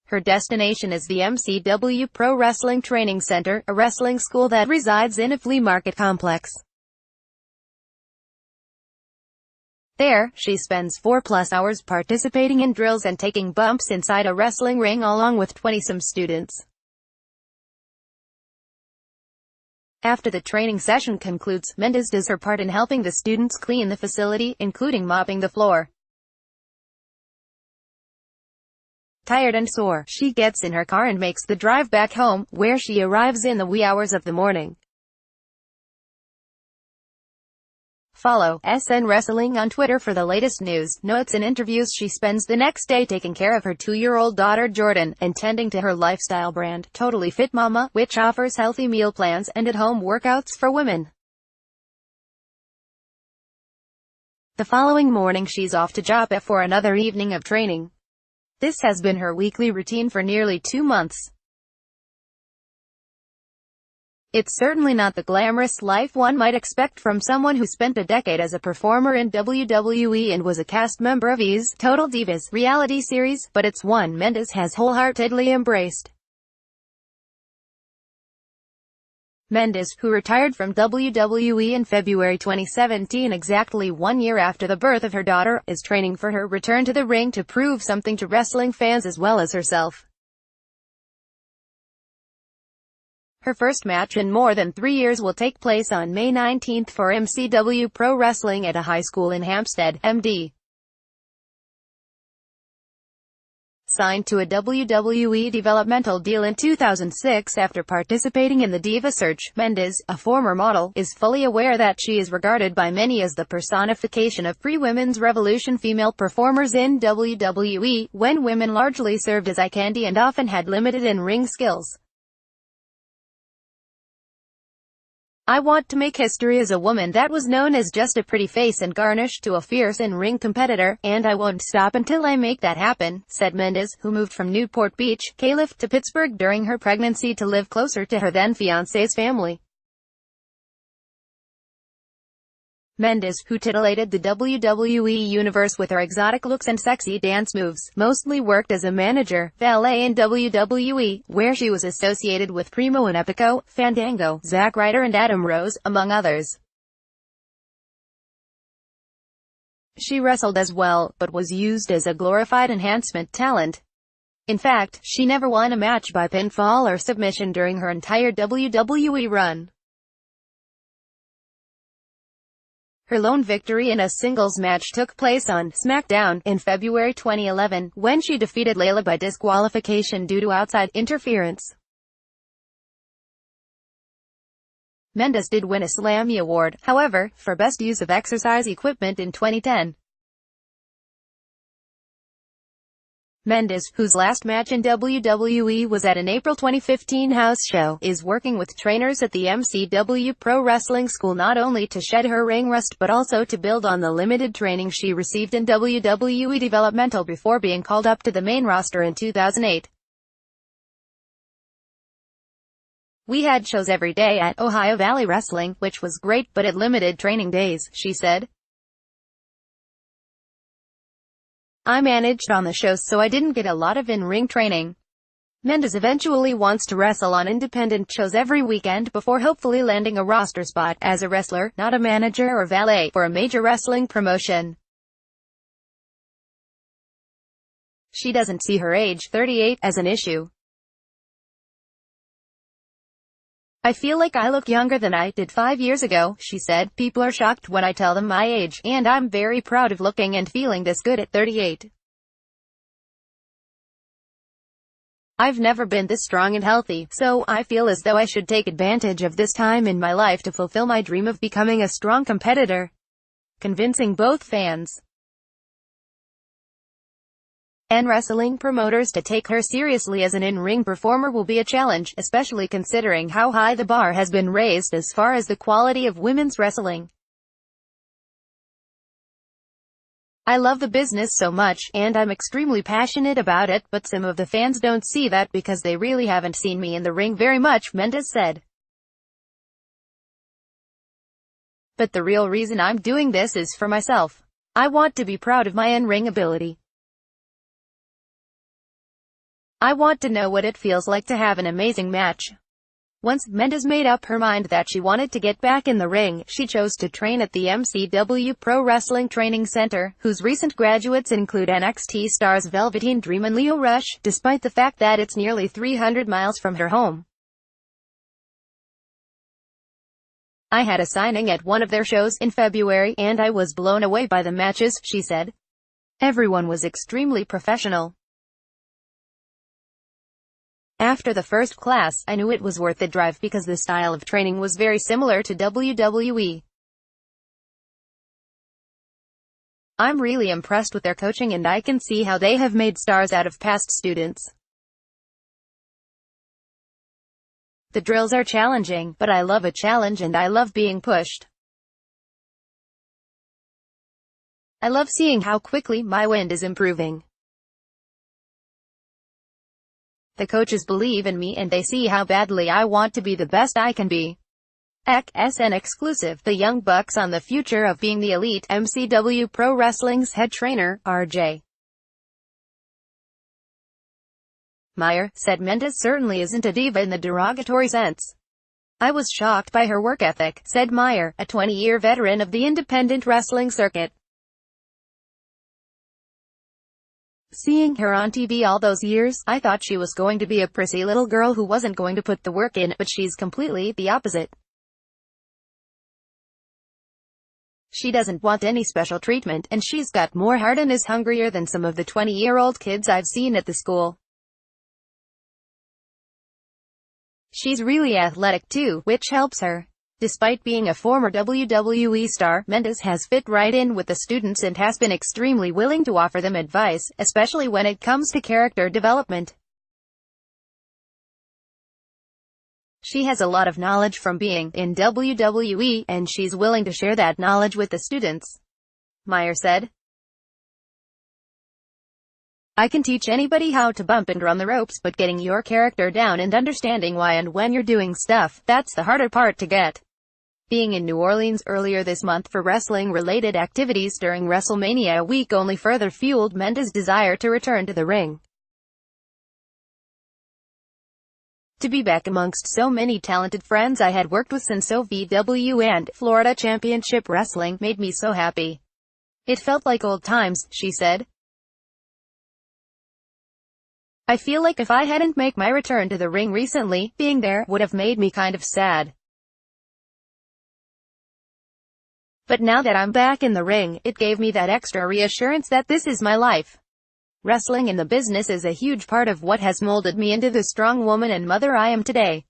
Her destination is the MCW Pro Wrestling Training Center, a wrestling school that resides in a flea market complex. There, she spends 4+ hours participating in drills and taking bumps inside a wrestling ring along with 20-some students. After the training session concludes, Mendes does her part in helping the students clean the facility, including mopping the floor. Tired and sore, she gets in her car and makes the drive back home, where she arrives in the wee hours of the morning. Follow SN Wrestling on Twitter for the latest news, notes and interviews. She spends the next day taking care of her 2-year-old daughter Jordan, and tending to her lifestyle brand, Totally Fit Mama, which offers healthy meal plans and at-home workouts for women. The following morning she's off to Joppa for another evening of training. This has been her weekly routine for nearly 2 months. It's certainly not the glamorous life one might expect from someone who spent a decade as a performer in WWE and was a cast member of E's Total Divas reality series, but it's one Mendes has wholeheartedly embraced. Mendes, who retired from WWE in February 2017, exactly 1 year after the birth of her daughter, is training for her return to the ring to prove something to wrestling fans as well as herself. Her first match in more than 3 years will take place on May 19 for MCW Pro Wrestling at a high school in Hampstead, MD. Signed to a WWE developmental deal in 2006 after participating in the Diva Search, Mendes, a former model, is fully aware that she is regarded by many as the personification of pre-women's revolution female performers in WWE, when women largely served as eye candy and often had limited in-ring skills. "I want to make history as a woman that was known as just a pretty face and garnish to a fierce in-ring competitor, and I won't stop until I make that happen," said Mendes, who moved from Newport Beach, Calif, to Pittsburgh during her pregnancy to live closer to her then-fiancé's family. Mendes, who titillated the WWE universe with her exotic looks and sexy dance moves, mostly worked as a manager, valet in WWE, where she was associated with Primo and Epico, Fandango, Zack Ryder and Adam Rose, among others. She wrestled as well, but was used as a glorified enhancement talent. In fact, she never won a match by pinfall or submission during her entire WWE run. Her lone victory in a singles match took place on SmackDown in February 2011, when she defeated Layla by disqualification due to outside interference. Mendes did win a Slammy Award, however, for Best Use of Exercise Equipment in 2010. Mendes, whose last match in WWE was at an April 2015 house show, is working with trainers at the MCW Pro Wrestling School not only to shed her ring rust but also to build on the limited training she received in WWE developmental before being called up to the main roster in 2008. "We had shows every day at Ohio Valley Wrestling, which was great, but it limited training days," she said. "I managed on the shows so I didn't get a lot of in-ring training." Mendes eventually wants to wrestle on independent shows every weekend before hopefully landing a roster spot, as a wrestler, not a manager or valet, for a major wrestling promotion. She doesn't see her age, 38, as an issue. "I feel like I look younger than I did 5 years ago," she said. "People are shocked when I tell them my age, and I'm very proud of looking and feeling this good at 38. I've never been this strong and healthy, so I feel as though I should take advantage of this time in my life to fulfill my dream of becoming a strong competitor," convincing both fans and wrestling promoters to take her seriously as an in-ring performer will be a challenge, especially considering how high the bar has been raised as far as the quality of women's wrestling. "I love the business so much, and I'm extremely passionate about it, but some of the fans don't see that because they really haven't seen me in the ring very much," Mendes said. "But the real reason I'm doing this is for myself. I want to be proud of my in-ring ability. I want to know what it feels like to have an amazing match. Once Mendes made up her mind that she wanted to get back in the ring, she chose to train at the MCW Pro Wrestling Training Center, whose recent graduates include NXT stars Velveteen Dream and Lio Rush, despite the fact that it's nearly 300 miles from her home. I had a signing at one of their shows in February, and I was blown away by the matches, she said. Everyone was extremely professional. After the first class, I knew it was worth the drive because the style of training was very similar to WWE. I'm really impressed with their coaching and I can see how they have made stars out of past students. The drills are challenging, but I love a challenge and I love being pushed. I love seeing how quickly my wind is improving. The coaches believe in me and they see how badly I want to be the best I can be. XN exclusive, the Young Bucks on the future of being the elite. MCW Pro Wrestling's head trainer, RJ Meyer, said Mendes certainly isn't a diva in the derogatory sense. I was shocked by her work ethic, said Meyer, a 20-year veteran of the independent wrestling circuit. Seeing her on TV all those years, I thought she was going to be a prissy little girl who wasn't going to put the work in, but she's completely the opposite. She doesn't want any special treatment, and she's got more heart and is hungrier than some of the 20-year-old kids I've seen at the school. She's really athletic too, which helps her. Despite being a former WWE star, Mendes has fit right in with the students and has been extremely willing to offer them advice, especially when it comes to character development. She has a lot of knowledge from being in WWE, and she's willing to share that knowledge with the students, Meyer said. I can teach anybody how to bump and run the ropes, but getting your character down and understanding why and when you're doing stuff, that's the harder part to get. Being in New Orleans earlier this month for wrestling-related activities during WrestleMania week only further fueled Mendes' desire to return to the ring. To be back amongst so many talented friends I had worked with since OVW and Florida Championship Wrestling made me so happy. It felt like old times, she said. I feel like if I hadn't made my return to the ring recently, being there would have made me kind of sad. But now that I'm back in the ring, it gave me that extra reassurance that this is my life. Wrestling in the business is a huge part of what has molded me into the strong woman and mother I am today.